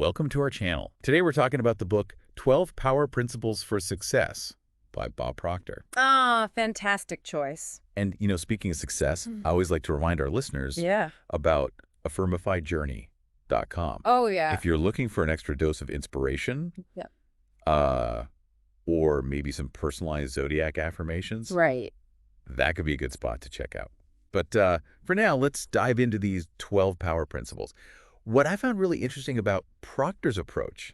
welcome to our channel. Today we're talking about the book 12 Power Principles for Success by Bob Proctor. Ah, fantastic choice. And, speaking of success, I always like to remind our listeners about affirmifyjourney.com. Oh, yeah. If you're looking for an extra dose of inspiration, Yeah. or maybe some personalized zodiac affirmations, Right. that could be a good spot to check out. But for now, let's dive into these 12 power principles. What I found really interesting about Proctor's approach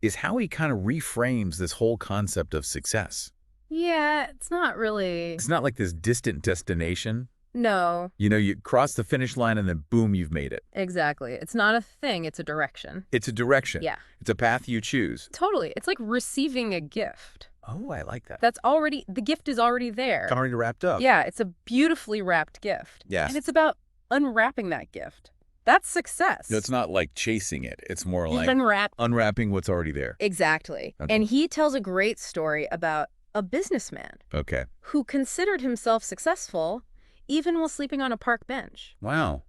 is how he kind of reframes this whole concept of success. Yeah, it's not really. It's not like this distant destination. No, You cross the finish line and then boom, you've made it. exactly. It's not a thing, it's a direction. It's a direction. Yeah. It's a path you choose. Totally. It's like receiving a gift. Oh, I like that. The gift is already there. It's already wrapped up. Yeah, it's a beautifully wrapped gift. Yes. And it's about unwrapping that gift. That's success. No, it's not like chasing it. It's more like Unwrap. unwrapping what's already there. Exactly. Okay. And he tells a great story about a businessman Okay. who considered himself successful even while sleeping on a park bench. Wow.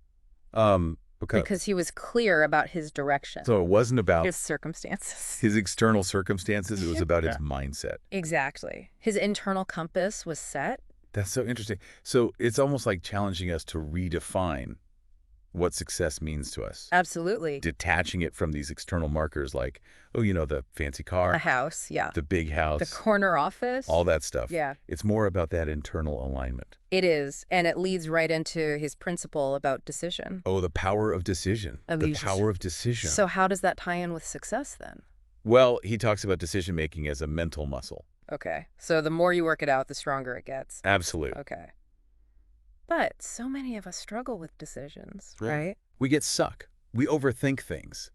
Okay. Because he was clear about his direction. So it wasn't about His circumstances. his external circumstances. It was about his mindset. Exactly. His internal compass was set. That's so interesting. So it's almost like challenging us to redefine what success means to us. Absolutely. Detaching it from these external markers like, the fancy car, A house, yeah. the big house, The corner office. all that stuff. Yeah, It's more about that internal alignment. it is. And it leads right into his principle about decision. Oh, the power of decision. The power of decision. So how does that tie in with success then? Well, he talks about decision-making as a mental muscle. Okay. So the more you work it out, the stronger it gets. Absolutely. Okay. But so many of us struggle with decisions, right? We get stuck. We overthink things.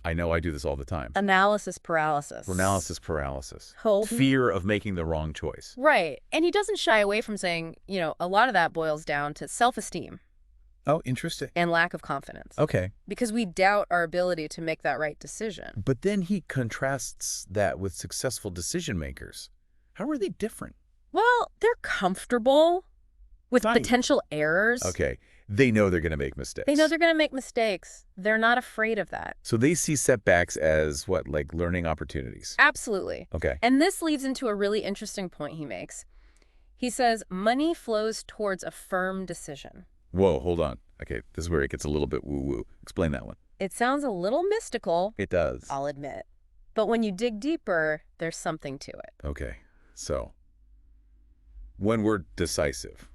I know I do this all the time. Analysis paralysis. Analysis paralysis. Hope. Fear of making the wrong choice. Right. And he doesn't shy away from saying, a lot of that boils down to self-esteem Oh, interesting. and lack of confidence. Okay. Because we doubt our ability to make that right decision. But then he contrasts that with successful decision makers. How are they different? Well, they're comfortable with Fine. potential errors. Okay. They know they're going to make mistakes. They know they're going to make mistakes. They're not afraid of that. So they see setbacks as what, like learning opportunities? Absolutely. Okay. And this leads into a really interesting point he makes. He says, money flows towards a firm decision. Whoa, hold on. Okay, this is where it gets a little bit woo-woo. Explain that one. It sounds a little mystical, It does. I'll admit. But when you dig deeper, there's something to it. Okay, so when we're decisive,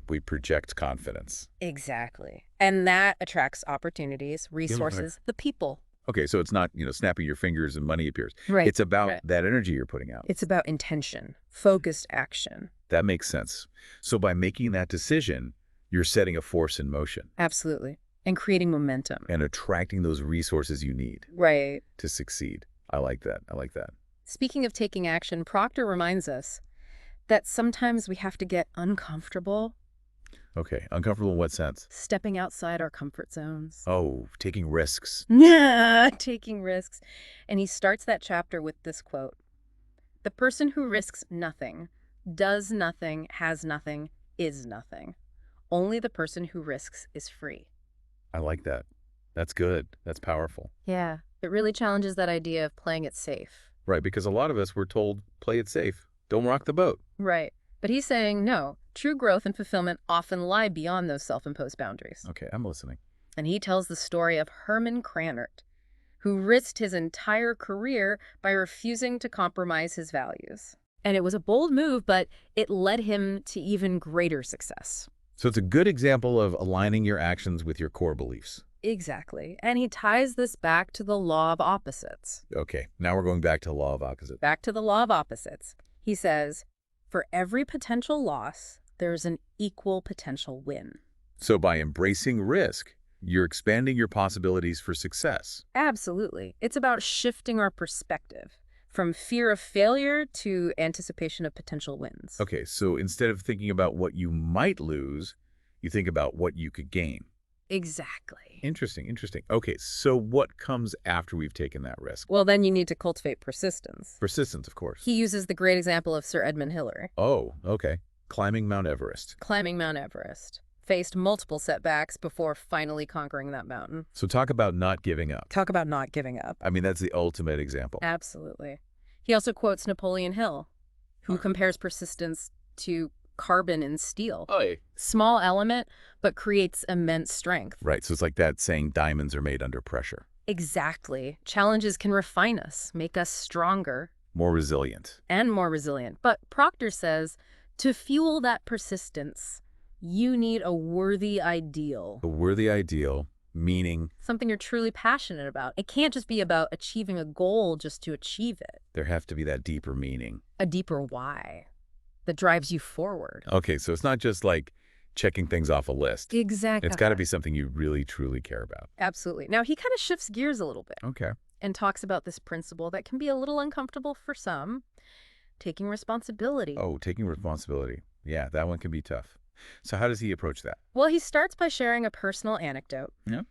we project confidence. Exactly. And that attracts opportunities, resources, the people. Okay, so it's not, snapping your fingers and money appears. Right. It's about that energy you're putting out. It's about intention, focused action. That makes sense. So by making that decision, you're setting a force in motion. Absolutely. And creating momentum. And attracting those resources you need Right. to succeed. I like that. I like that. Speaking of taking action, Proctor reminds us that sometimes we have to get uncomfortable. Okay, uncomfortable in what sense? Stepping outside our comfort zones. Oh, taking risks. Yeah, taking risks. And he starts that chapter with this quote. The person who risks nothing, does nothing, has nothing, is nothing. Only the person who risks is free. I like that. That's good. That's powerful. Yeah, it really challenges that idea of playing it safe. Right, because a lot of us were told, play it safe. Don't rock the boat. Right. But he's saying, no, true growth and fulfillment often lie beyond those self-imposed boundaries. Okay, I'm listening. And he tells the story of Herman Krannert, who risked his entire career by refusing to compromise his values. And it was a bold move, but it led him to even greater success. So it's a good example of aligning your actions with your core beliefs. Exactly. And he ties this back to the law of opposites. Okay, now we're going back to the law of opposites. Back to the law of opposites. He says, for every potential loss, there's an equal potential win. So by embracing risk, you're expanding your possibilities for success. Absolutely. It's about shifting our perspective from fear of failure to anticipation of potential wins. Okay, so instead of thinking about what you might lose, you think about what you could gain. Exactly. Interesting, interesting. Okay, so what comes after we've taken that risk? Well, then you need to cultivate persistence. Persistence, of course. He uses the great example of Sir Edmund Hillary. Oh, okay. Climbing Mount Everest. Climbing Mount Everest. faced multiple setbacks before finally conquering that mountain. So talk about not giving up. Talk about not giving up. I mean, that's the ultimate example. Absolutely. He also quotes Napoleon Hill, who compares persistence to carbon in steel. Oh, yeah. Small element, but creates immense strength. Right, so it's like that saying diamonds are made under pressure. Exactly. Challenges can refine us, make us stronger. More resilient. And more resilient. But Proctor says, to fuel that persistence, you need a worthy ideal. A worthy ideal, meaning Something you're truly passionate about. It can't just be about achieving a goal just to achieve it. there have to be that deeper meaning. A deeper why that drives you forward. Okay, so it's not just like checking things off a list. Exactly. It's got to be something you really, truly care about. Absolutely. Now, he kind of shifts gears a little bit Okay. and talks about this principle that can be a little uncomfortable for some, taking responsibility. Oh, taking responsibility. Yeah, that one can be tough. So how does he approach that? Well, he starts by sharing a personal anecdote Yeah.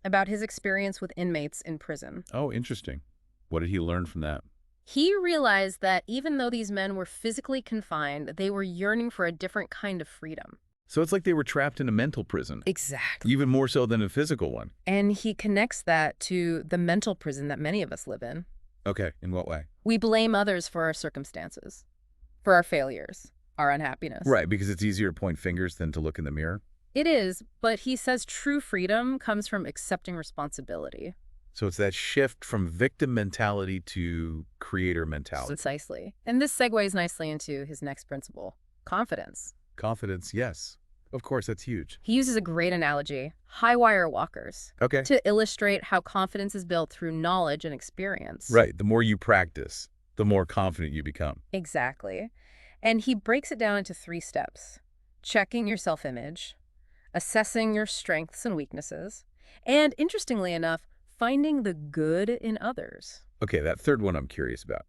about his experience with inmates in prison. Oh, interesting. What did he learn from that? He realized that even though these men were physically confined, they were yearning for a different kind of freedom. So it's like they were trapped in a mental prison, Exactly. even more so than a physical one. And he connects that to the mental prison that many of us live in. Okay, in what way? We blame others for our circumstances, for our failures, our unhappiness. Right, because it's easier to point fingers than to look in the mirror. It is, but he says true freedom comes from accepting responsibility. So it's that shift from victim mentality to creator mentality. Precisely. And this segues nicely into his next principle, confidence. Confidence, yes. Of course, that's huge. He uses a great analogy, high wire walkers, Okay. to illustrate how confidence is built through knowledge and experience. Right, the more you practice, the more confident you become. Exactly. And he breaks it down into 3 steps: checking your self-image, assessing your strengths and weaknesses, and interestingly enough, finding the good in others. Okay, that third one I'm curious about.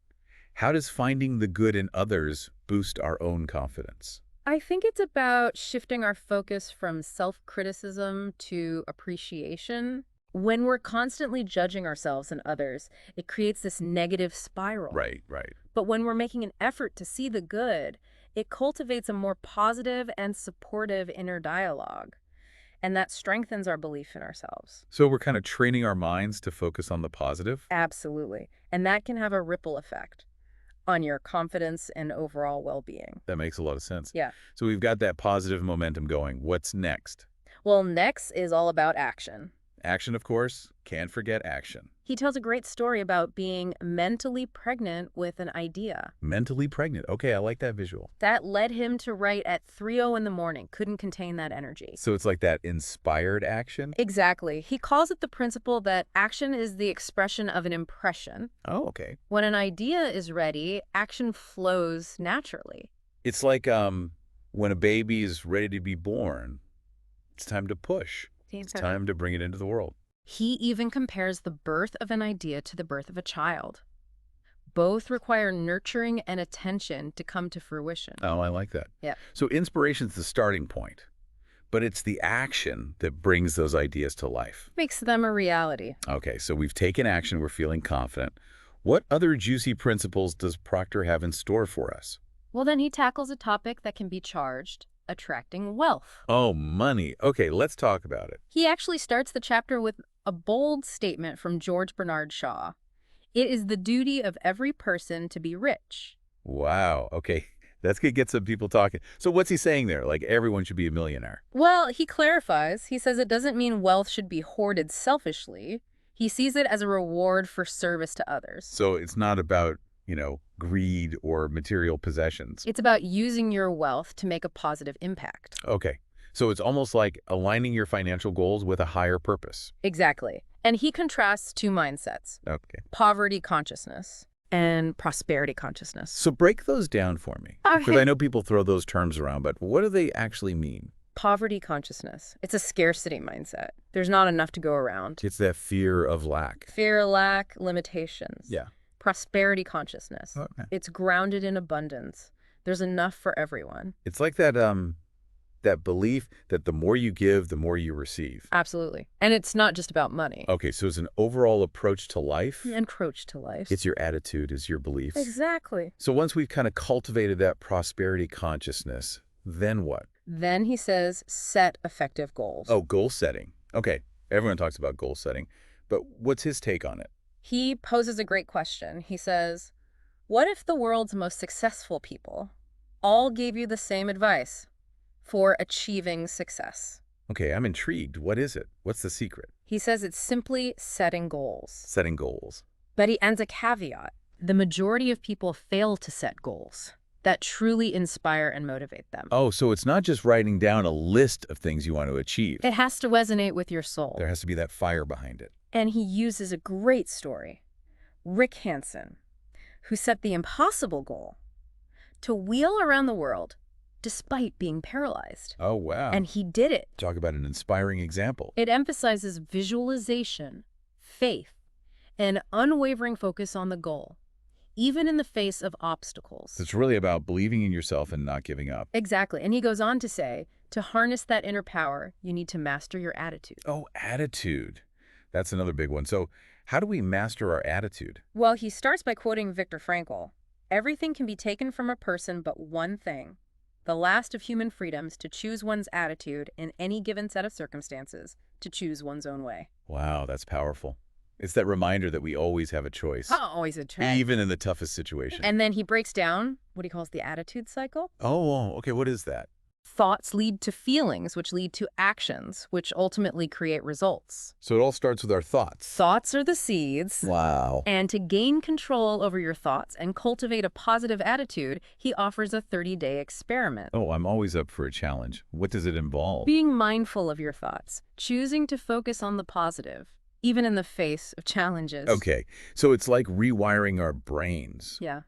How does finding the good in others boost our own confidence? I think it's about shifting our focus from self-criticism to appreciation. When we're constantly judging ourselves and others, it creates this negative spiral. Right, right. But when we're making an effort to see the good, it cultivates a more positive and supportive inner dialogue. And that strengthens our belief in ourselves. So we're kind of training our minds to focus on the positive? Absolutely. And that can have a ripple effect on your confidence and overall well-being. That makes a lot of sense. Yeah. So we've got that positive momentum going. What's next? Well, next is all about action. Action, of course. Can't forget action. He tells a great story about being mentally pregnant with an idea. Mentally pregnant. Okay, I like that visual. That led him to write at 3:00 in the morning. Couldn't contain that energy. So it's like that inspired action? Exactly. He calls it the principle that action is the expression of an impression. Oh, okay. When an idea is ready, action flows naturally. It's like when a baby is ready to be born, it's time to push. It's time to bring it into the world. He even compares the birth of an idea to the birth of a child. Both require nurturing and attention to come to fruition. Oh, I like that. Yeah. So inspiration's the starting point, but it's the action that brings those ideas to life. Makes them a reality. Okay, so we've taken action, we're feeling confident. What other juicy principles does Proctor have in store for us? Well, then he tackles a topic that can be charged: attracting wealth. Oh, money. Okay, let's talk about it. He actually starts the chapter with a bold statement from George Bernard Shaw. It is the duty of every person to be rich. Wow, okay. That's going to get some people talking. So what's he saying there? Like everyone should be a millionaire? Well, he clarifies. He says it doesn't mean wealth should be hoarded selfishly. He sees it as a reward for service to others. So it's not about, greed or material possessions. It's about using your wealth to make a positive impact. Okay. So it's almost like aligning your financial goals with a higher purpose. Exactly. And he contrasts 2 mindsets: Okay. poverty consciousness and prosperity consciousness. So break those down for me. Because Okay. I know people throw those terms around, but what do they actually mean? Poverty consciousness. It's a scarcity mindset. There's not enough to go around. It's that fear of lack. Fear, lack, limitations. Yeah. Prosperity consciousness. Okay. It's grounded in abundance. There's enough for everyone. It's like that belief that the more you give, the more you receive. Absolutely. And it's not just about money. Okay, so it's an overall approach to life. Approach to life. It's your attitude, it's your beliefs. Exactly. So once we've kind of cultivated that prosperity consciousness, then what? Then he says, set effective goals. Oh, goal setting. Okay, everyone talks about goal setting, but what's his take on it? He poses a great question. He says, what if the world's most successful people all gave you the same advice for achieving success? Okay, I'm intrigued. What is it? What's the secret? He says it's simply setting goals. Setting goals. But he adds a caveat. The majority of people fail to set goals that truly inspire and motivate them. Oh, so it's not just writing down a list of things you want to achieve. It has to resonate with your soul. There has to be that fire behind it. And he uses a great story. Rick Hansen, who set the impossible goal to wheel around the world despite being paralyzed. Oh, wow. And he did it. Talk about an inspiring example. It emphasizes visualization, faith, and unwavering focus on the goal, even in the face of obstacles. It's really about believing in yourself and not giving up. Exactly. And he goes on to say, to harness that inner power, you need to master your attitude. Oh, attitude. That's another big one. So how do we master our attitude? Well, he starts by quoting Viktor Frankl. Everything can be taken from a person but one thing. The last of human freedoms to choose one's attitude in any given set of circumstances, to choose one's own way. Wow, that's powerful. It's that reminder that we always have a choice. Always a choice. Even in the toughest situation. And then he breaks down what he calls the attitude cycle. Oh, okay. What is that? Thoughts lead to feelings, which lead to actions, which ultimately create results. So it all starts with our thoughts. Thoughts are the seeds. Wow. And to gain control over your thoughts and cultivate a positive attitude, he offers a 30-day experiment. Oh, I'm always up for a challenge. What does it involve? Being mindful of your thoughts, choosing to focus on the positive, even in the face of challenges. Okay, so it's like rewiring our brains Yeah.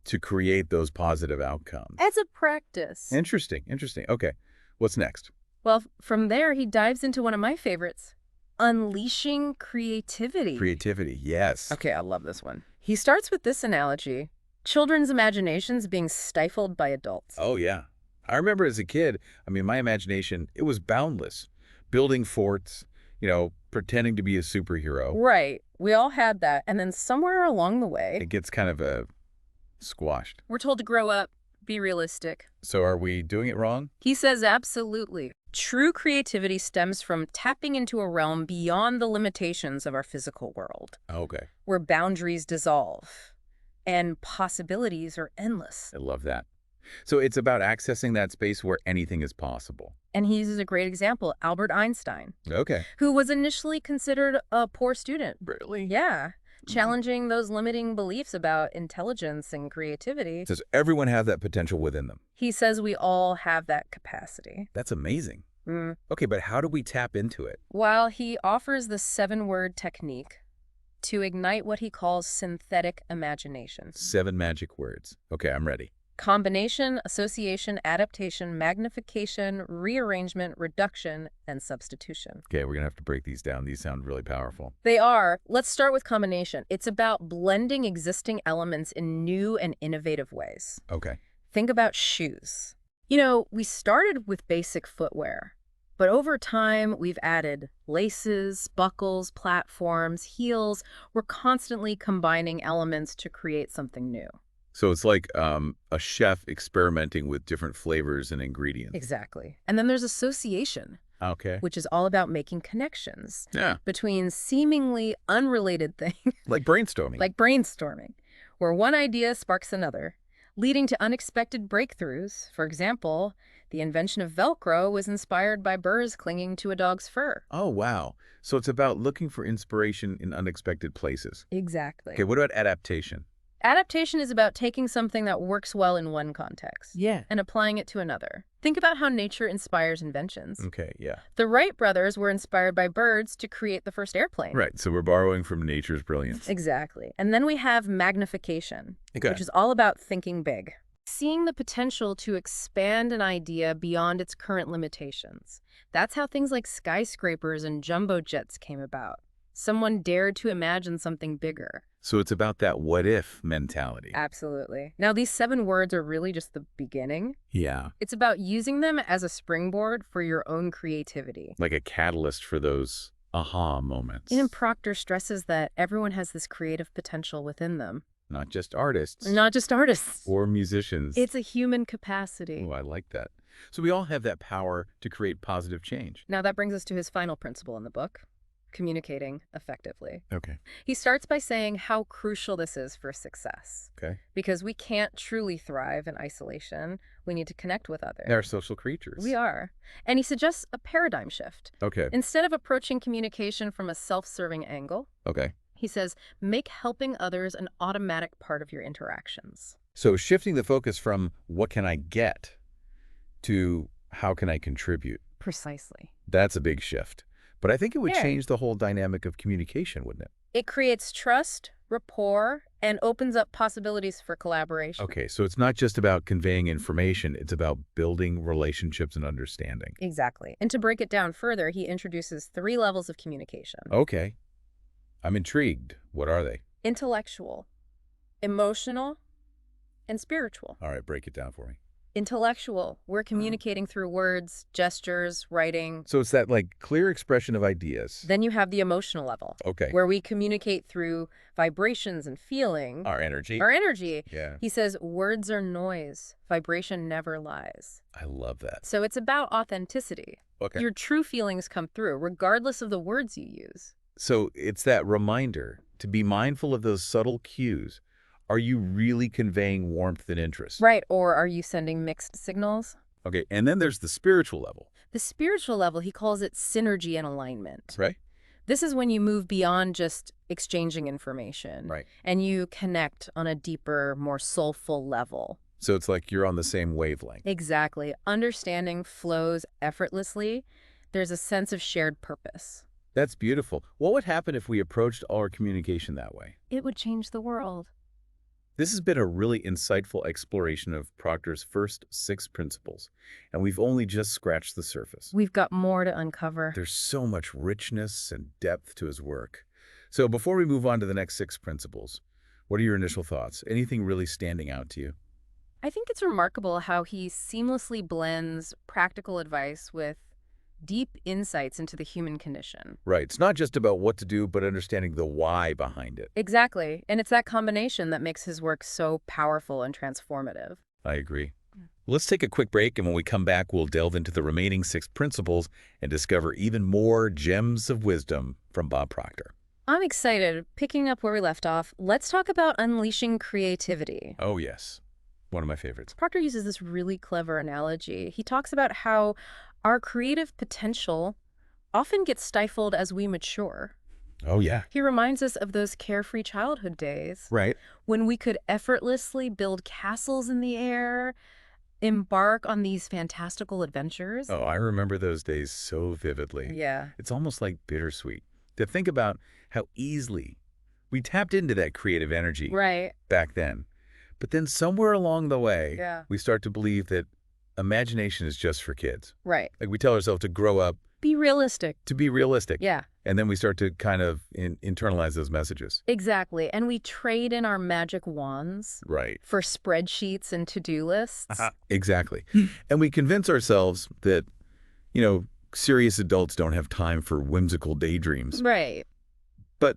to create those positive outcomes. As a practice. Interesting, interesting. Okay, what's next? Well, from there, he dives into one of my favorites, unleashing creativity. Creativity, yes. Okay, I love this one. He starts with this analogy, children's imaginations being stifled by adults. Oh, yeah. I remember as a kid, my imagination, it was boundless. Building forts, pretending to be a superhero. Right. We all had that. And then somewhere along the way, It gets kind of squashed. we're told to grow up, be realistic. So are we doing it wrong? He says absolutely. True creativity stems from tapping into a realm beyond the limitations of our physical world, Okay, where boundaries dissolve and possibilities are endless. I love that. So it's about accessing that space where anything is possible. And he uses a great example, Albert Einstein, Okay. who was initially considered a poor student. Really? Yeah, challenging those limiting beliefs about intelligence and creativity. Does everyone have that potential within them? He says we all have that capacity. That's amazing. Mm. Okay, but how do we tap into it? While he offers the 7-word technique to ignite what he calls synthetic imagination. 7 magic words. Okay, I'm ready. Combination, association, adaptation, magnification, rearrangement, reduction, and substitution. Okay, we're going to have to break these down. These sound really powerful. They are. Let's start with combination. It's about blending existing elements in new and innovative ways. Okay. Think about shoes. We started with basic footwear, but over time we've added laces, buckles, platforms, heels. We're constantly combining elements to create something new. So it's like a chef experimenting with different flavors and ingredients. Exactly. And then there's association, Okay. which is all about making connections Yeah, between seemingly unrelated things, like brainstorming. like brainstorming, where one idea sparks another, leading to unexpected breakthroughs. For example, the invention of Velcro was inspired by birds clinging to a dog's fur. Oh, wow. So it's about looking for inspiration in unexpected places. Exactly. Okay, what about adaptation? Adaptation is about taking something that works well in one context and applying it to another. Think about how nature inspires inventions. Okay, yeah. The Wright brothers were inspired by birds to create the first airplane. Right, so we're borrowing from nature's brilliance. Exactly. And then we have magnification, Okay. which is all about thinking big. Seeing the potential to expand an idea beyond its current limitations. That's how things like skyscrapers and jumbo jets came about. Someone dared to imagine something bigger. So it's about that what-if mentality. Absolutely. Now, these 7 words are really just the beginning. Yeah. It's about using them as a springboard for your own creativity. Like a catalyst for those aha moments. And Proctor stresses that everyone has this creative potential within them. Not just artists. Not just artists. Or musicians. It's a human capacity. Oh, I like that. So we all have that power to create positive change. Now that brings us to his final principle in the book, communicating effectively. Okay. He starts by saying how crucial this is for success. Okay. Because we can't truly thrive in isolation. We need to connect with others. They're social creatures. We are. And he suggests a paradigm shift. Okay. Instead of approaching communication from a self-serving angle, Okay. he says, make helping others an automatic part of your interactions. So shifting the focus from what can I get to how can I contribute? Precisely. That's a big shift. But I think it would Yeah. change the whole dynamic of communication, wouldn't it? It creates trust, rapport, and opens up possibilities for collaboration. Okay, so it's not just about conveying information, it's about building relationships and understanding. Exactly. And to break it down further, he introduces 3 levels of communication. Okay. I'm intrigued. What are they? Intellectual, emotional, and spiritual. All right, break it down for me. Intellectual, we're communicating through words, gestures, writing. So it's that like clear expression of ideas. Then you have the emotional level, Okay. where we communicate through vibrations and feeling. Our energy. Our energy. Yeah, He says, words are noise. Vibration never lies. I love that. So it's about authenticity. Okay. Your true feelings come through, regardless of the words you use. So it's that reminder to be mindful of those subtle cues. Are you really conveying warmth and interest? Right, or are you sending mixed signals? Okay, and then there's the spiritual level, The spiritual level, he calls it synergy and alignment. right? This is when you move beyond just exchanging information. Right. And you connect on a deeper, more soulful level. So it's like you're on the same wavelength. Exactly. Understanding flows effortlessly. There's a sense of shared purpose. That's beautiful. What would happen if we approached our communication that way? It would change the world. This has been a really insightful exploration of Proctor's first 6 principles, and we've only just scratched the surface. We've got more to uncover. There's so much richness and depth to his work. So before we move on to the next 6 principles, what are your initial thoughts? Anything really standing out to you? I think it's remarkable how he seamlessly blends practical advice with deep insights into the human condition. Right. It's not just about what to do, but understanding the why behind it. Exactly. And it's that combination that makes his work so powerful and transformative. I agree. Let's take a quick break, and when we come back, we'll delve into the remaining 6 principles and discover even more gems of wisdom from Bob Proctor. I'm excited. Picking up where we left off, let's talk about unleashing creativity. Oh, yes. One of my favorites. Proctor uses this really clever analogy. He talks about how our creative potential often gets stifled as we mature. Oh, yeah. He reminds us of those carefree childhood days Right. when we could effortlessly build castles in the air, embark on these fantastical adventures. Oh, I remember those days so vividly. Yeah. It's almost like bittersweet to think about how easily we tapped into that creative energy Right. back then. But then somewhere along the way, Yeah. we start to believe that imagination is just for kids. Right. Like we tell ourselves to grow up, Be realistic. to be realistic. Yeah. And then we start to kind of internalize those messages. Exactly. And we trade in our magic wands Right. for spreadsheets and to-do lists. Exactly. And we convince ourselves that, serious adults don't have time for whimsical daydreams. Right. But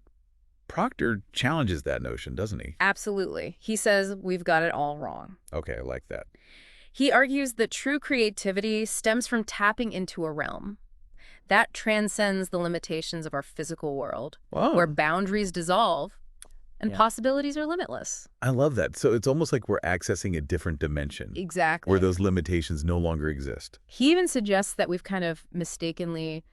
Proctor challenges that notion, doesn't he? Absolutely. He says we've got it all wrong. Okay, I like that. He argues that true creativity stems from tapping into a realm that transcends the limitations of our physical world, Wow. where boundaries dissolve and Yeah. possibilities are limitless. I love that. So it's almost like we're accessing a different dimension Exactly. where those limitations no longer exist. He even suggests that we've kind of mistakenly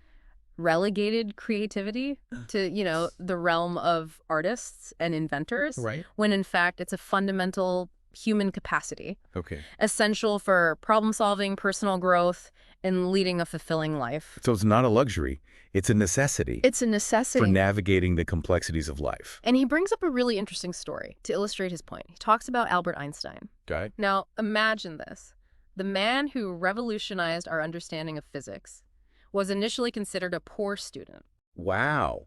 relegated creativity to, the realm of artists and inventors, Right. when in fact it's a fundamental human capacity, Okay. essential for problem solving, personal growth, and leading a fulfilling life. So it's not a luxury. It's a necessity It's a for necessity. navigating the complexities of life. And he brings up a really interesting story to illustrate his point. He talks about Albert Einstein. Okay. Now, imagine this. The man who revolutionized our understanding of physics was initially considered a poor student. Wow.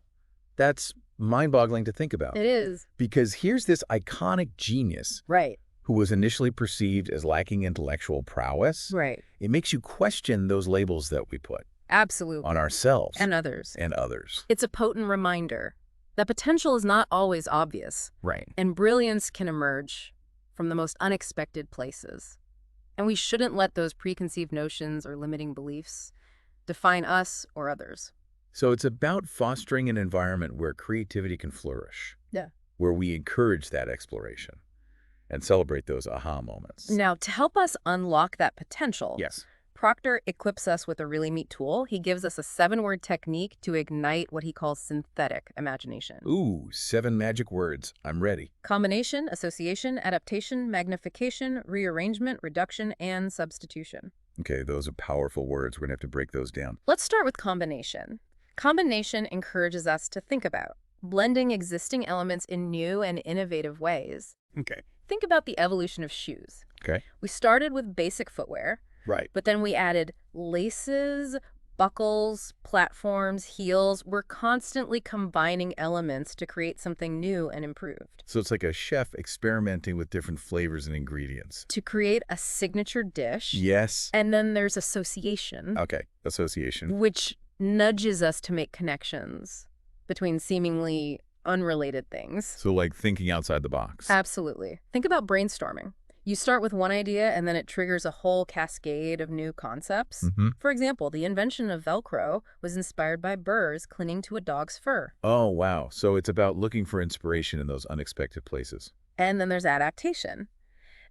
That's mind-boggling to think about. It is. Because here's this iconic genius Right. who was initially perceived as lacking intellectual prowess. Right. It makes you question those labels that we put Absolutely. on ourselves And others. and others. It's a potent reminder that potential is not always obvious, Right. and brilliance can emerge from the most unexpected places. And we shouldn't let those preconceived notions or limiting beliefs define us or others. So it's about fostering an environment where creativity can flourish, Yeah. where we encourage that exploration and celebrate those aha moments. Now, to help us unlock that potential, Yes. Proctor equips us with a really neat tool. He gives us a 7-word technique to ignite what he calls synthetic imagination. Ooh, 7 magic words. I'm ready. Combination, association, adaptation, magnification, rearrangement, reduction, and substitution. Okay, those are powerful words. We're going to have to break those down. Let's start with combination. Combination encourages us to think about blending existing elements in new and innovative ways. Okay. Think about the evolution of shoes. Okay. We started with basic footwear, Right. but then we added laces, buckles, platforms, heels. We're constantly combining elements to create something new and improved. So it's like a chef experimenting with different flavors and ingredients. To create a signature dish. Yes. And then there's association, Okay, association. which nudges us to make connections between seemingly unrelated things. So like thinking outside the box. Absolutely. Think about brainstorming. You start with one idea and then it triggers a whole cascade of new concepts. Mm-hmm. For example, the invention of Velcro was inspired by burrs clinging to a dog's fur. Oh, wow. So it's about looking for inspiration in those unexpected places. And then there's adaptation.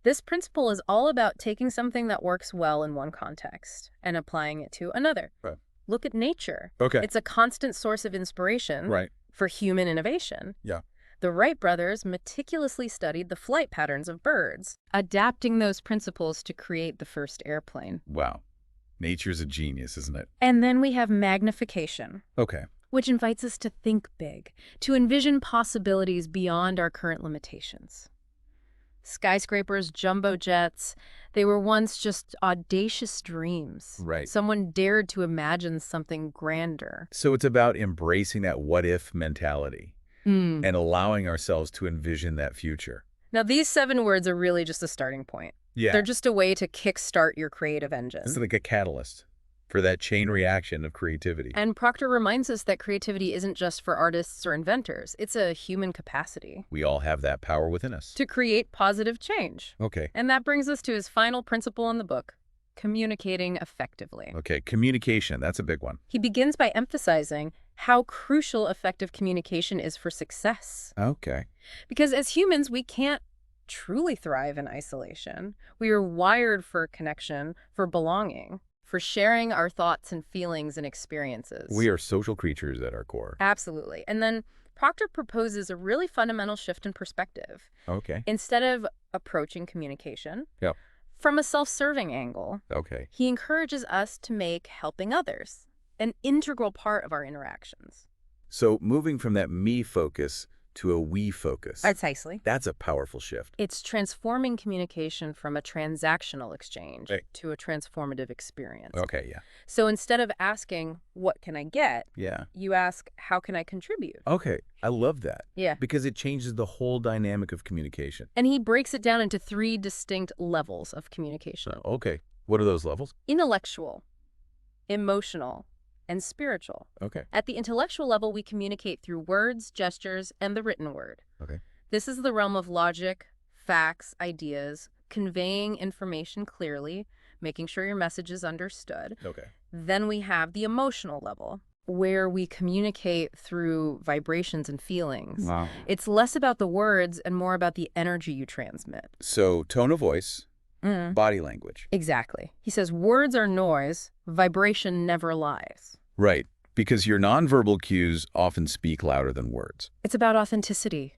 This principle is all about taking something that works well in one context and applying it to another. Right. Look at nature. Okay. It's a constant source of inspiration Right. for human innovation. Yeah. The Wright brothers meticulously studied the flight patterns of birds, adapting those principles to create the first airplane. Wow. Nature's a genius, isn't it? And then we have magnification, Okay. which invites us to think big, to envision possibilities beyond our current limitations. Skyscrapers, jumbo jets, they were once just audacious dreams. Right. Someone dared to imagine something grander. So it's about embracing that what-if mentality and allowing ourselves to envision that future. Now, these 7 words are really just a starting point. Yeah. They're just a way to kickstart your creative engine. This is like a catalyst for that chain reaction of creativity. And Proctor reminds us that creativity isn't just for artists or inventors. It's a human capacity We all have that power within us. to create positive change. Okay. And that brings us to his final principle in the book, communicating effectively. Okay, communication, that's a big one. He begins by emphasizing how crucial effective communication is for success. Okay. Because as humans, we can't truly thrive in isolation. We are wired for connection, for belonging, for sharing our thoughts and feelings and experiences. We are social creatures at our core. Absolutely. And then Proctor proposes a really fundamental shift in perspective. Okay. Instead of approaching communication Yep. from a self-serving angle, Okay. he encourages us to make helping others an integral part of our interactions. So moving from that me focus to a we focus. Precisely. That's a powerful shift. It's transforming communication from a transactional exchange Right. to a transformative experience. Okay, yeah. So instead of asking, what can I get? Yeah. You ask, how can I contribute? Okay, I love that. Yeah. Because it changes the whole dynamic of communication. And he breaks it down into 3 distinct levels of communication. So, okay, what are those levels? Intellectual, emotional, and spiritual. Okay. At the intellectual level, we communicate through words, gestures, and the written word. Okay. This is the realm of logic, facts, ideas, conveying information clearly, making sure your message is understood. Okay. Then we have the emotional level, where we communicate through vibrations and feelings. Wow. It's less about the words and more about the energy you transmit. So tone of voice, body language. Exactly. He says words are noise, vibration never lies. Right, because your nonverbal cues often speak louder than words. It's about authenticity,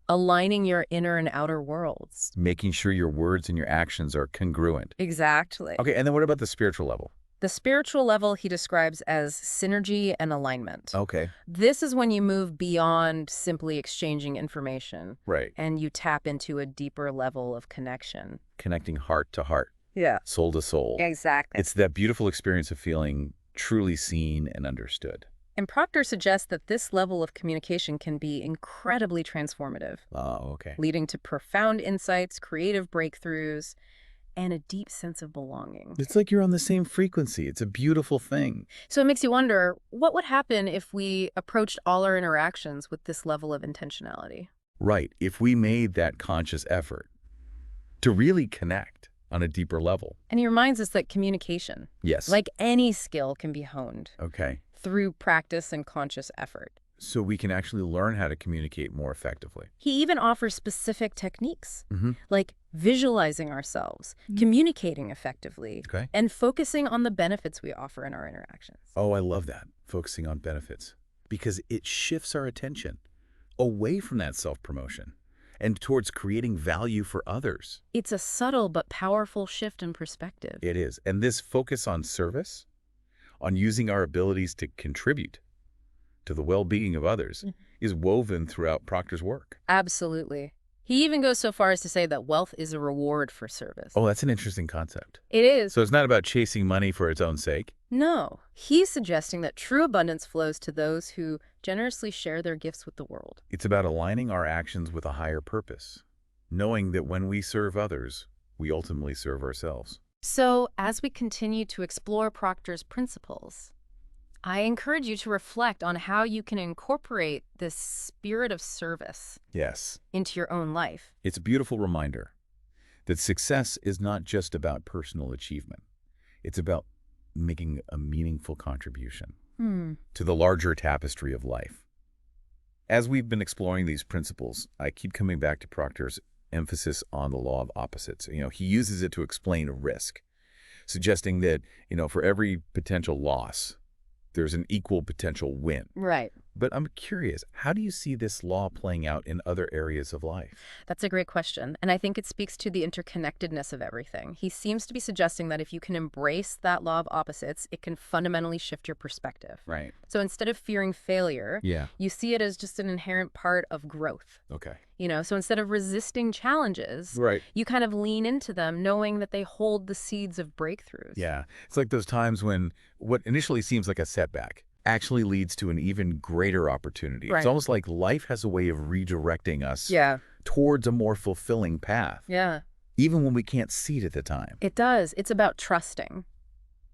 aligning your inner and outer worlds. Making sure your words and your actions are congruent. Exactly. Okay, and then what about the spiritual level? The spiritual level he describes as synergy and alignment. Okay. This is when you move beyond simply exchanging information Right. and you tap into a deeper level of connection. Connecting heart to heart, Yeah. soul to soul. Exactly. It's that beautiful experience of feeling truly seen and understood. And Proctor suggests that this level of communication can be incredibly transformative, Oh, okay. leading to profound insights, creative breakthroughs, and a deep sense of belonging. It's like you're on the same frequency. It's a beautiful thing. So it makes you wonder, what would happen if we approached all our interactions with this level of intentionality? Right. If we made that conscious effort to really connect, on a deeper level. And he reminds us that communication, Yes. like any skill, can be honed Okay. through practice and conscious effort. So we can actually learn how to communicate more effectively. He even offers specific techniques, Mm-hmm. like visualizing ourselves, communicating effectively, Okay. and focusing on the benefits we offer in our interactions. Oh, I love that. Focusing on benefits. Because it shifts our attention away from that self-promotion and towards creating value for others. It's a subtle but powerful shift in perspective. It is. And this focus on service, on using our abilities to contribute to the well-being of others, is woven throughout Proctor's work. Absolutely. He even goes so far as to say that wealth is a reward for service. Oh, that's an interesting concept. It is. So it's not about chasing money for its own sake. No. He's suggesting that true abundance flows to those who generously share their gifts with the world. It's about aligning our actions with a higher purpose, knowing that when we serve others, we ultimately serve ourselves. So, as we continue to explore Proctor's principles, I encourage you to reflect on how you can incorporate this spirit of service Yes. into your own life. It's a beautiful reminder that success is not just about personal achievement. It's about making a meaningful contribution to the larger tapestry of life. As we've been exploring these principles, I keep coming back to Proctor's emphasis on the law of opposites. He uses it to explain risk, suggesting that, for every potential loss, there's an equal potential win. Right. But I'm curious, how do you see this law playing out in other areas of life? That's a great question, and I think it speaks to the interconnectedness of everything. He seems to be suggesting that if you can embrace that law of opposites, it can fundamentally shift your perspective. Right. So instead of fearing failure, Yeah. you see it as just an inherent part of growth. Okay. So instead of resisting challenges, Right. you kind of lean into them knowing that they hold the seeds of breakthroughs. Yeah. It's like those times when what initially seems like a setback actually leads to an even greater opportunity. Right. It's almost like life has a way of redirecting us Yeah. towards a more fulfilling path, Yeah. even when we can't see it at the time. It does. It's about trusting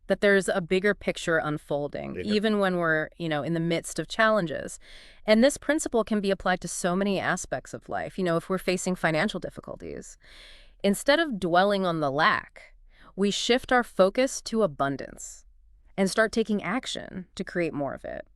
that there's a bigger picture unfolding, Yeah. even when we're, in the midst of challenges. And this principle can be applied to so many aspects of life. If we're facing financial difficulties, instead of dwelling on the lack, we shift our focus to abundance and start taking action to create more of it.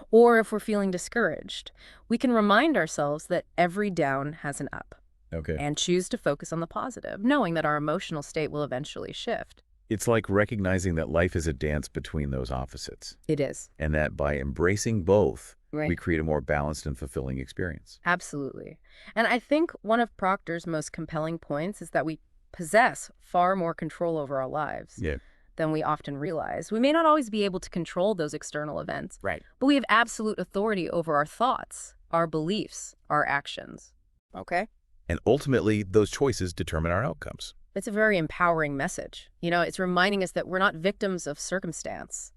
Or if we're feeling discouraged, we can remind ourselves that every down has an up Okay. and choose to focus on the positive, knowing that our emotional state will eventually shift. It's like recognizing that life is a dance between those opposites, It is. and that by embracing both, Right. we create a more balanced and fulfilling experience. Absolutely. And I think one of Proctor's most compelling points is that we possess far more control over our lives Yeah. than we often realize. We may not always be able to control those external events, Right. but we have absolute authority over our thoughts, our beliefs, our actions. Okay? And ultimately, those choices determine our outcomes. It's a very empowering message. It's reminding us that we're not victims of circumstance,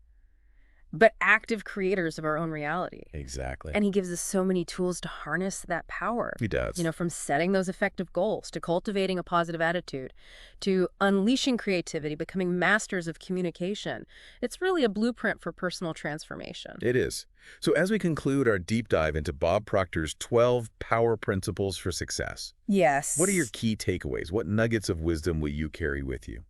but active creators of our own reality. Exactly. And he gives us so many tools to harness that power. He does. From setting those effective goals, to cultivating a positive attitude, to unleashing creativity, becoming masters of communication. It's really a blueprint for personal transformation. It is. So as we conclude our deep dive into Bob Proctor's 12 power principles for success, Yes. what are your key takeaways? What nuggets of wisdom will you carry with you?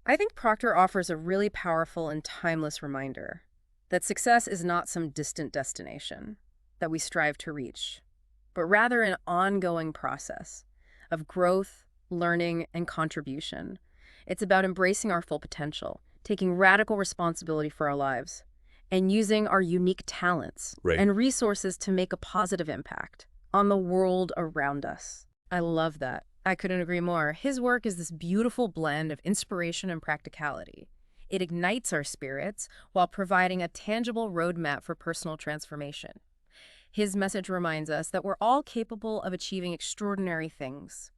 I think Proctor offers a really powerful and timeless reminder that success is not some distant destination that we strive to reach, but rather an ongoing process of growth, learning, and contribution. It's about embracing our full potential, taking radical responsibility for our lives, and using our unique talents Right. and resources to make a positive impact on the world around us. I love that. I couldn't agree more. His work is this beautiful blend of inspiration and practicality. It ignites our spirits while providing a tangible roadmap for personal transformation. His message reminds us that we're all capable of achieving extraordinary things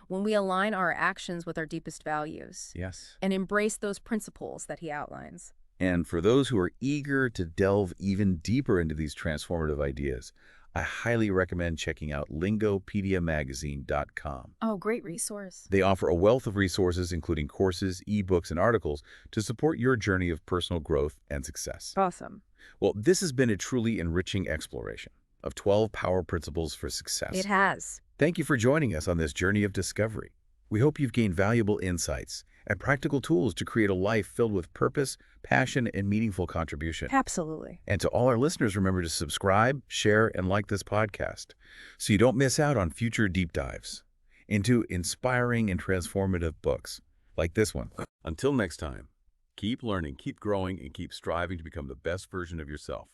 when we align our actions with our deepest values Yes. and embrace those principles that he outlines. And for those who are eager to delve even deeper into these transformative ideas, I highly recommend checking out lingopediamagazine.com. Oh, great resource. They offer a wealth of resources, including courses, ebooks, and articles to support your journey of personal growth and success. Awesome. Well, this has been a truly enriching exploration of 12 power principles for success. It has. Thank you for joining us on this journey of discovery. We hope you've gained valuable insights and practical tools to create a life filled with purpose, passion, and meaningful contribution. Absolutely. And to all our listeners, remember to subscribe, share, and like this podcast so you don't miss out on future deep dives into inspiring and transformative books like this one. Until next time, keep learning, keep growing, and keep striving to become the best version of yourself.